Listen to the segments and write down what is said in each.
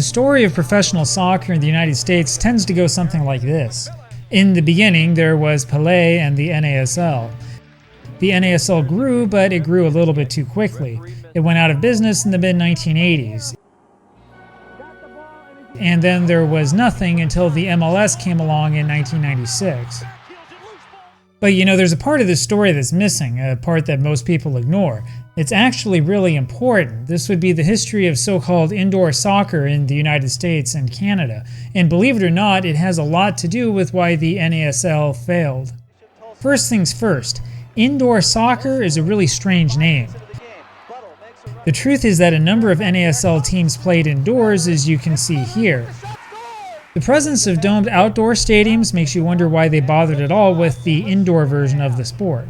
The story of professional soccer in the United States tends to go something like this. In the beginning, there was Pelé and the NASL. The NASL grew, but it grew a little bit too quickly. It went out of business in the mid-1980s. And then there was nothing until the MLS came along in 1996. But you know, there's a part of this story that's missing, a part that most people ignore. It's actually really important. This would be the history of so-called indoor soccer in the United States and Canada. And believe it or not, it has a lot to do with why the NASL failed. First things first, indoor soccer is a really strange name. The truth is that a number of NASL teams played indoors, as you can see here. The presence of domed outdoor stadiums makes you wonder why they bothered at all with the indoor version of the sport.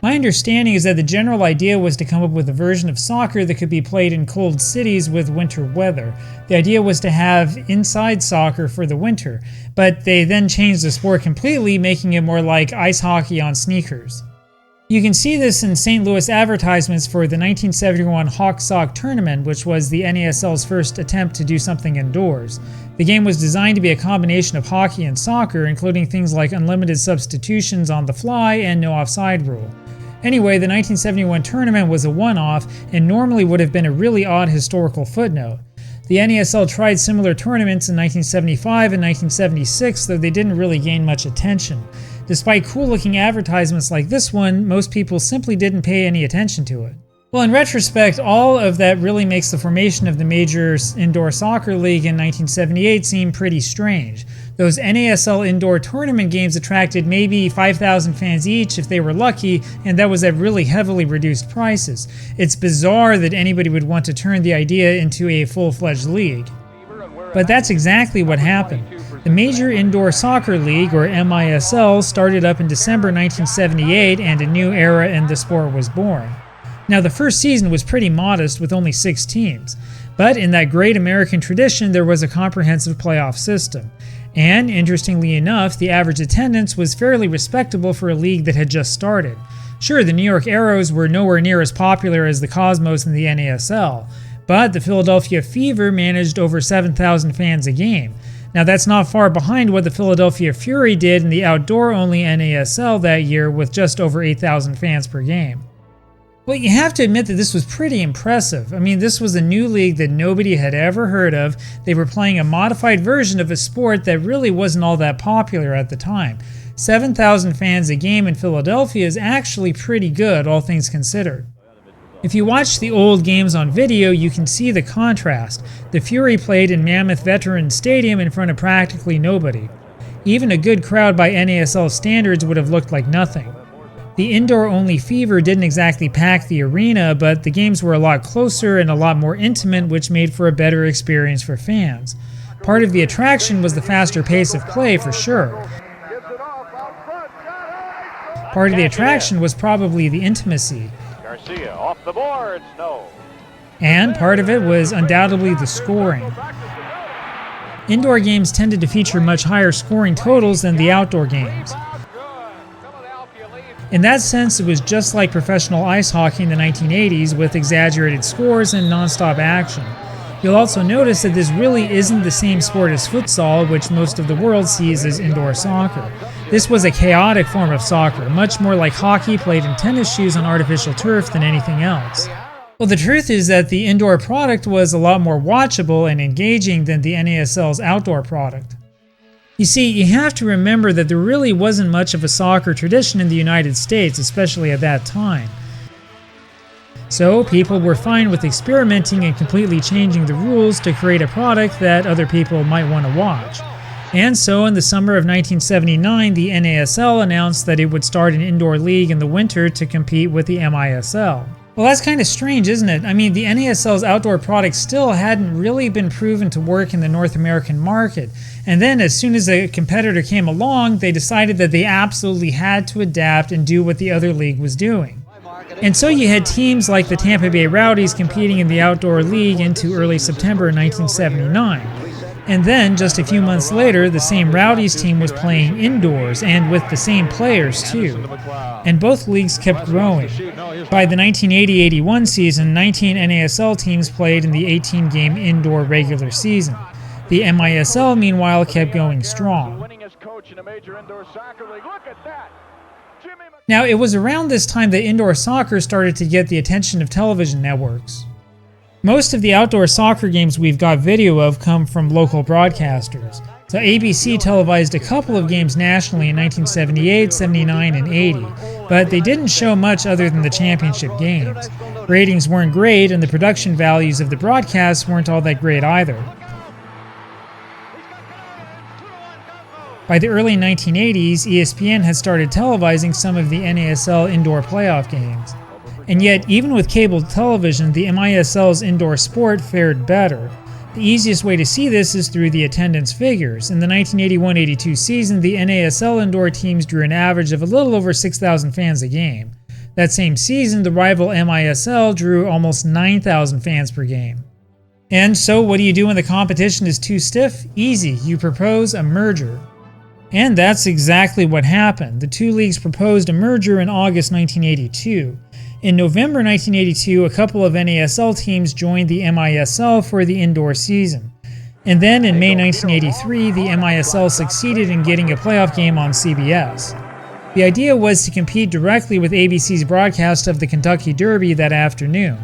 My understanding is that the general idea was to come up with a version of soccer that could be played in cold cities with winter weather. The idea was to have inside soccer for the winter, but they then changed the sport completely, making it more like ice hockey on sneakers. You can see this in St. Louis advertisements for the 1971 Hawk Sock Tournament, which was the NASL's first attempt to do something indoors. The game was designed to be a combination of hockey and soccer, including things like unlimited substitutions on the fly and no offside rule. Anyway, the 1971 tournament was a one-off and normally would have been a really odd historical footnote. The NASL tried similar tournaments in 1975 and 1976, though they didn't really gain much attention. Despite cool-looking advertisements like this one, most people simply didn't pay any attention to it. Well, in retrospect, all of that really makes the formation of the major indoor soccer league in 1978 seem pretty strange. Those NASL indoor tournament games attracted maybe 5,000 fans each if they were lucky, and that was at really heavily reduced prices. It's bizarre that anybody would want to turn the idea into a full-fledged league. But that's exactly what happened. The Major Indoor Soccer League, or MISL, started up in December 1978, and a new era in the sport was born. Now, the first season was pretty modest with only 6 teams, but in that great American tradition, there was a comprehensive playoff system. And, interestingly enough, the average attendance was fairly respectable for a league that had just started. Sure, the New York Arrows were nowhere near as popular as the Cosmos and the NASL, but the Philadelphia Fever managed over 7,000 fans a game. Now, that's not far behind what the Philadelphia Fury did in the outdoor-only NASL that year with just over 8,000 fans per game. Well, you have to admit that this was pretty impressive. I mean, this was a new league that nobody had ever heard of. They were playing a modified version of a sport that really wasn't all that popular at the time. 7,000 fans a game in Philadelphia is actually pretty good, all things considered. If you watch the old games on video, you can see the contrast. The Fury played in Mammoth Veterans Stadium in front of practically nobody. Even a good crowd by NASL standards would have looked like nothing. The indoor-only Fever didn't exactly pack the arena, but the games were a lot closer and a lot more intimate, which made for a better experience for fans. Part of the attraction was the faster pace of play, for sure. Part of the attraction was probably the intimacy. Garcia off the boards, no. And part of it was undoubtedly the scoring. Indoor games tended to feature much higher scoring totals than the outdoor games. In that sense, it was just like professional ice hockey in the 1980s with exaggerated scores and non-stop action. You'll also notice that this really isn't the same sport as futsal, which most of the world sees as indoor soccer. This was a chaotic form of soccer, much more like hockey played in tennis shoes on artificial turf than anything else. Well, the truth is that the indoor product was a lot more watchable and engaging than the NASL's outdoor product. You see, you have to remember that there really wasn't much of a soccer tradition in the United States, especially at that time. So people were fine with experimenting and completely changing the rules to create a product that other people might want to watch. And so in the summer of 1979, the NASL announced that it would start an indoor league in the winter to compete with the MISL. Well, that's kind of strange, isn't it? I mean, the NASL's outdoor product still hadn't really been proven to work in the North American market. And then as soon as a competitor came along, they decided that they absolutely had to adapt and do what the other league was doing. And so you had teams like the Tampa Bay Rowdies competing in the outdoor league into early September 1979. And then, just a few months later, the same Rowdies team was playing indoors, and with the same players too. And both leagues kept growing. By the 1980-81 season, 19 NASL teams played in the 18-game indoor regular season. The MISL, meanwhile, kept going strong. Now, it was around this time that indoor soccer started to get the attention of television networks. Most of the outdoor soccer games we've got video of come from local broadcasters. So ABC televised a couple of games nationally in 1978, 79, and 80, but they didn't show much other than the championship games. Ratings weren't great, and the production values of the broadcasts weren't all that great either. By the early 1980s, ESPN had started televising some of the NASL indoor playoff games. And yet, even with cable television, the MISL's indoor sport fared better. The easiest way to see this is through the attendance figures. In the 1981-82 season, the NASL indoor teams drew an average of a little over 6,000 fans a game. That same season, the rival MISL drew almost 9,000 fans per game. And so, what do you do when the competition is too stiff? Easy, you propose a merger. And that's exactly what happened. The two leagues proposed a merger in August 1982. In November 1982, a couple of NASL teams joined the MISL for the indoor season. And then in May 1983, the MISL succeeded in getting a playoff game on CBS. The idea was to compete directly with ABC's broadcast of the Kentucky Derby that afternoon.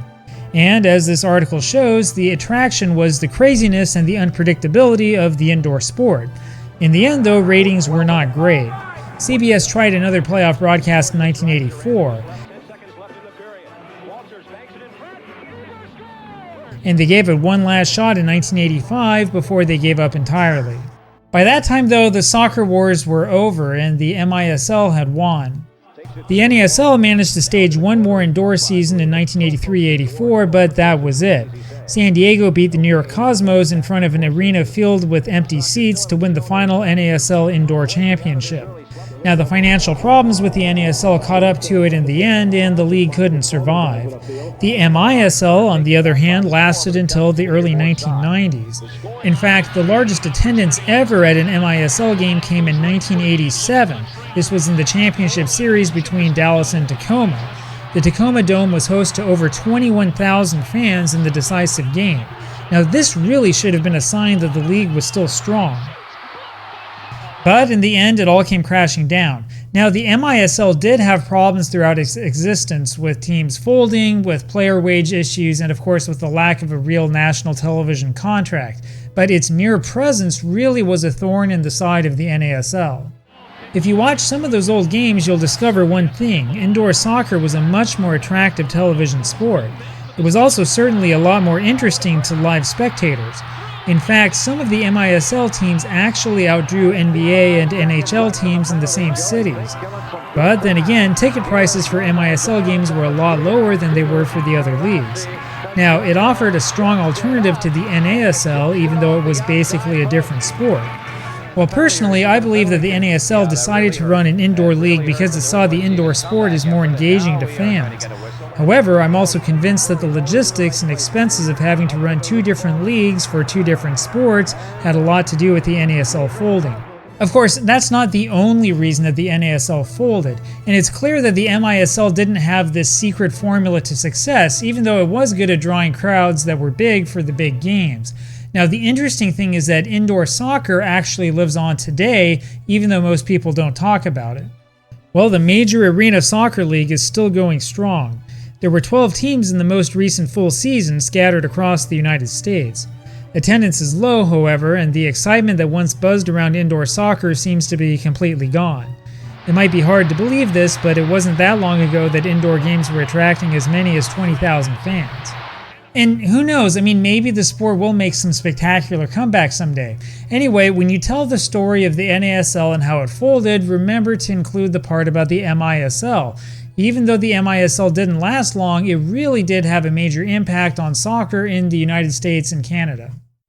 And as this article shows, the attraction was the craziness and the unpredictability of the indoor sport. In the end, though, ratings were not great. CBS tried another playoff broadcast in 1984, and they gave it one last shot in 1985 before they gave up entirely. By that time, though, the soccer wars were over and the MISL had won. The NASL managed to stage one more indoor season in 1983-84, but that was it. San Diego beat the New York Cosmos in front of an arena filled with empty seats to win the final NASL Indoor Championship. Now, the financial problems with the NASL caught up to it in the end, and the league couldn't survive. The MISL, on the other hand, lasted until the early 1990s. In fact, the largest attendance ever at an MISL game came in 1987. This was in the championship series between Dallas and Tacoma. The Tacoma Dome was host to over 21,000 fans in the decisive game. Now, this really should have been a sign that the league was still strong. But in the end, it all came crashing down. Now, the MISL did have problems throughout its existence, with teams folding, with player wage issues, and of course with the lack of a real national television contract. But its mere presence really was a thorn in the side of the NASL. If you watch some of those old games, you'll discover one thing: indoor soccer was a much more attractive television sport. It was also certainly a lot more interesting to live spectators. In fact, some of the MISL teams actually outdrew NBA and NHL teams in the same cities. But then again, ticket prices for MISL games were a lot lower than they were for the other leagues. Now, it offered a strong alternative to the NASL, even though it was basically a different sport. Well, personally, I believe that the NASL decided to run an indoor league because it saw the indoor sport as more engaging to fans. However, I'm also convinced that the logistics and expenses of having to run two different leagues for two different sports had a lot to do with the NASL folding. Of course, that's not the only reason that the NASL folded, and it's clear that the MISL didn't have this secret formula to success, even though it was good at drawing crowds that were big for the big games. Now, the interesting thing is that indoor soccer actually lives on today, even though most people don't talk about it. Well, the major arena soccer league is still going strong. There were 12 teams in the most recent full season scattered across the United States. Attendance is low, however, and the excitement that once buzzed around indoor soccer seems to be completely gone. It might be hard to believe this, but it wasn't that long ago that indoor games were attracting as many as 20,000 fans. And who knows, maybe the sport will make some spectacular comeback someday. Anyway, when you tell the story of the NASL and how it folded, remember to include the part about the MISL. Even though the MISL didn't last long, it really did have a major impact on soccer in the United States and Canada.